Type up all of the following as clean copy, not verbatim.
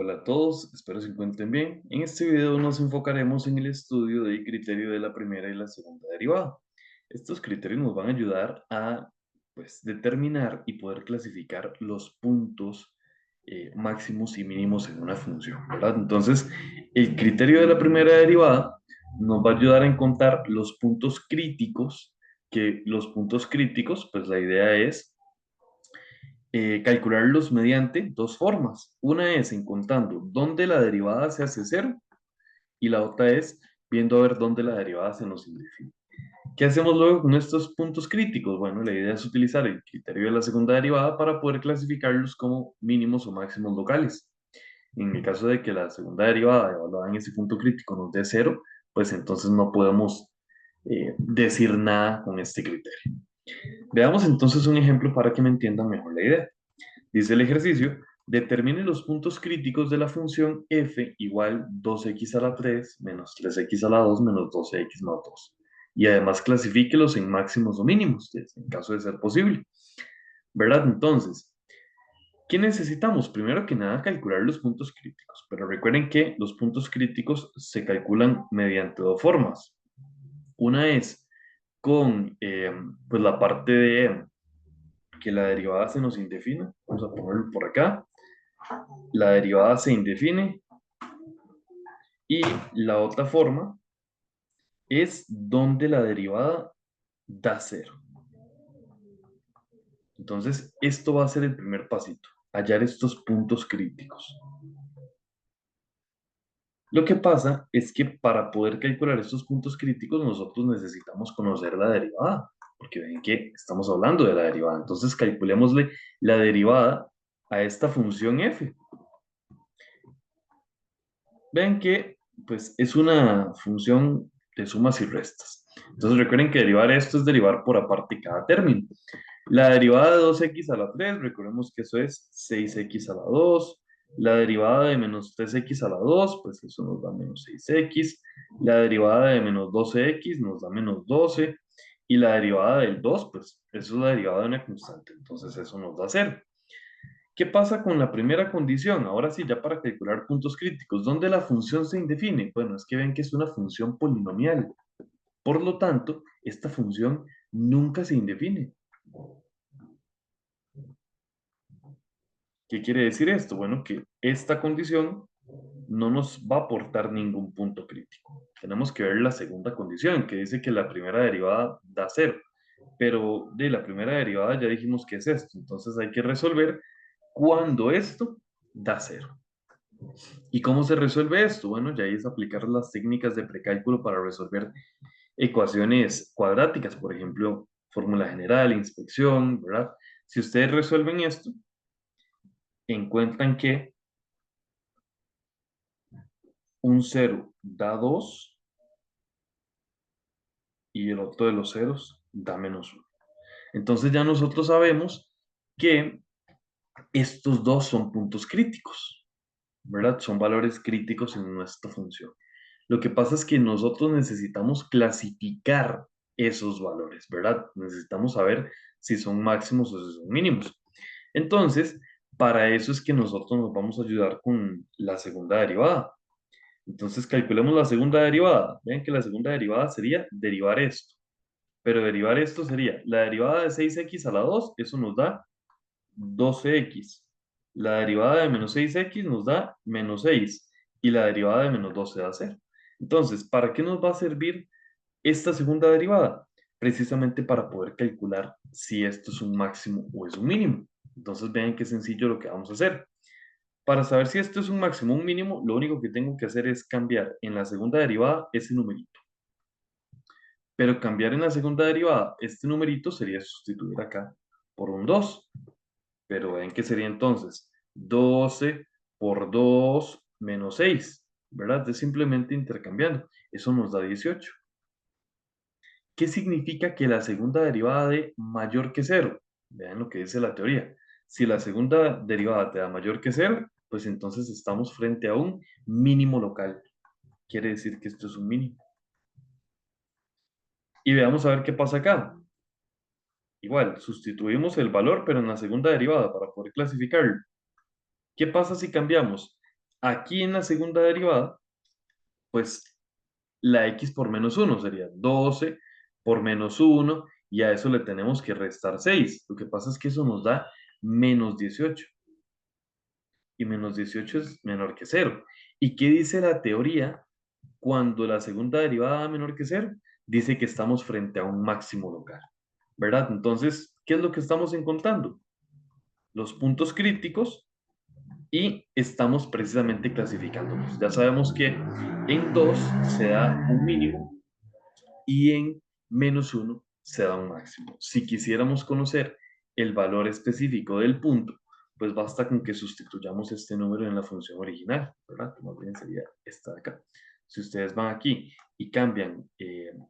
Hola a todos, espero se encuentren bien. En este video nos enfocaremos en el estudio del criterio de la primera y la segunda derivada. Estos criterios nos van a ayudar a determinar y poder clasificar los puntos máximos y mínimos en una función, ¿verdad? Entonces, el criterio de la primera derivada nos va a ayudar a encontrar los puntos críticos, que los puntos críticos, pues la idea es calcularlos mediante dos formas. Una es encontrando dónde la derivada se hace cero y la otra es viendo a ver dónde la derivada se nos indefine. ¿Qué hacemos luego con estos puntos críticos? Bueno, la idea es utilizar el criterio de la segunda derivada para poder clasificarlos como mínimos o máximos locales. En el caso de que la segunda derivada evaluada en ese punto crítico nos dé cero, pues entonces no podemos decir nada con este criterio. Veamos entonces un ejemplo para que me entiendan mejor la idea. Dice el ejercicio, determine los puntos críticos de la función f igual 2x a la 3 menos 3x a la 2 menos 12x más 2. Y además clasifíquelos en máximos o mínimos, en caso de ser posible. ¿Verdad? Entonces, ¿qué necesitamos? Primero que nada, calcular los puntos críticos. Pero recuerden que los puntos críticos se calculan mediante dos formas. Una es con pues la parte de que la derivada se nos indefine. Vamos a ponerlo por acá. La derivada se indefine y la otra forma es donde la derivada da cero. Entonces, esto va a ser el primer pasito, hallar estos puntos críticos. Lo que pasa es que para poder calcular estos puntos críticos nosotros necesitamos conocer la derivada, porque ven que estamos hablando de la derivada. Entonces, calculémosle la derivada a esta función f. Ven que pues es una función de sumas y restas. Entonces recuerden que derivar esto es derivar por aparte cada término. La derivada de 2x a la 3, recordemos que eso es 6x a la 2. La derivada de menos 3x a la 2, pues eso nos da menos 6x. La derivada de menos 12x nos da menos 12. Y la derivada del 2, pues eso es la derivada de una constante. Entonces eso nos da 0. ¿Qué pasa con la primera condición? Ahora sí, ya para calcular puntos críticos. ¿Dónde la función se indefine? Bueno, es que ven que es una función polinomial. Por lo tanto, esta función nunca se indefine. ¿Qué quiere decir esto? Bueno, que esta condición no nos va a aportar ningún punto crítico. Tenemos que ver la segunda condición, que dice que la primera derivada da cero. Pero de la primera derivada ya dijimos que es esto. Entonces hay que resolver cuando esto da cero. ¿Y cómo se resuelve esto? Bueno, ya ahí es aplicar las técnicas de precálculo para resolver ecuaciones cuadráticas, por ejemplo, fórmula general, inspección, ¿verdad? Si ustedes resuelven esto, encuentran que un cero da 2 y el otro de los ceros da menos 1. Entonces ya nosotros sabemos que estos dos son puntos críticos, ¿verdad? Son valores críticos en nuestra función. Lo que pasa es que nosotros necesitamos clasificar esos valores, ¿verdad? Necesitamos saber si son máximos o si son mínimos. Entonces, para eso es que nosotros nos vamos a ayudar con la segunda derivada. Entonces, calculemos la segunda derivada. Vean que la segunda derivada sería derivar esto. Pero derivar esto sería la derivada de 6x a la 2, eso nos da 12x. La derivada de menos 6x nos da menos 6. Y la derivada de menos 12 da 0. Entonces, ¿para qué nos va a servir esta segunda derivada? Precisamente para poder calcular si esto es un máximo o es un mínimo. Entonces, vean qué sencillo lo que vamos a hacer. Para saber si esto es un máximo o un mínimo, lo único que tengo que hacer es cambiar en la segunda derivada ese numerito. Pero cambiar en la segunda derivada este numerito sería sustituir acá por un 2. Pero ven que sería entonces 12 por 2 menos 6, ¿verdad? Es simplemente intercambiando. Eso nos da 18. ¿Qué significa que la segunda derivada de mayor que cero? Vean lo que dice la teoría. Si la segunda derivada te da mayor que cero, pues entonces estamos frente a un mínimo local. Quiere decir que esto es un mínimo. Y veamos a ver qué pasa acá. Igual, sustituimos el valor, pero en la segunda derivada para poder clasificarlo. ¿Qué pasa si cambiamos? Aquí en la segunda derivada, pues la x por menos uno sería 12 por menos uno y a eso le tenemos que restar 6. Lo que pasa es que eso nos da menos 18 y menos 18 es menor que cero. ¿Y qué dice la teoría cuando la segunda derivada da menor que cero? Dice que estamos frente a un máximo local, ¿verdad? Entonces, ¿qué es lo que estamos encontrando? Los puntos críticos y estamos precisamente clasificándolos. Ya sabemos que en 2 se da un mínimo y en menos uno se da un máximo. Si quisiéramos conocer el valor específico del punto, pues basta con que sustituyamos este número en la función original, ¿verdad? Más bien sería esta de acá. Si ustedes van aquí y cambian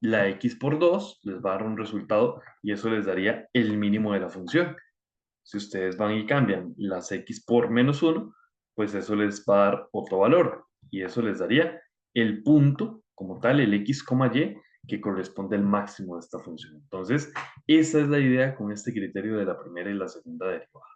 la x por 2, les va a dar un resultado y eso les daría el mínimo de la función. Si ustedes van y cambian las x por menos uno, pues eso les va a dar otro valor y eso les daría el punto como tal, el x, y, que corresponde al máximo de esta función. Entonces, esa es la idea con este criterio de la primera y la segunda derivada.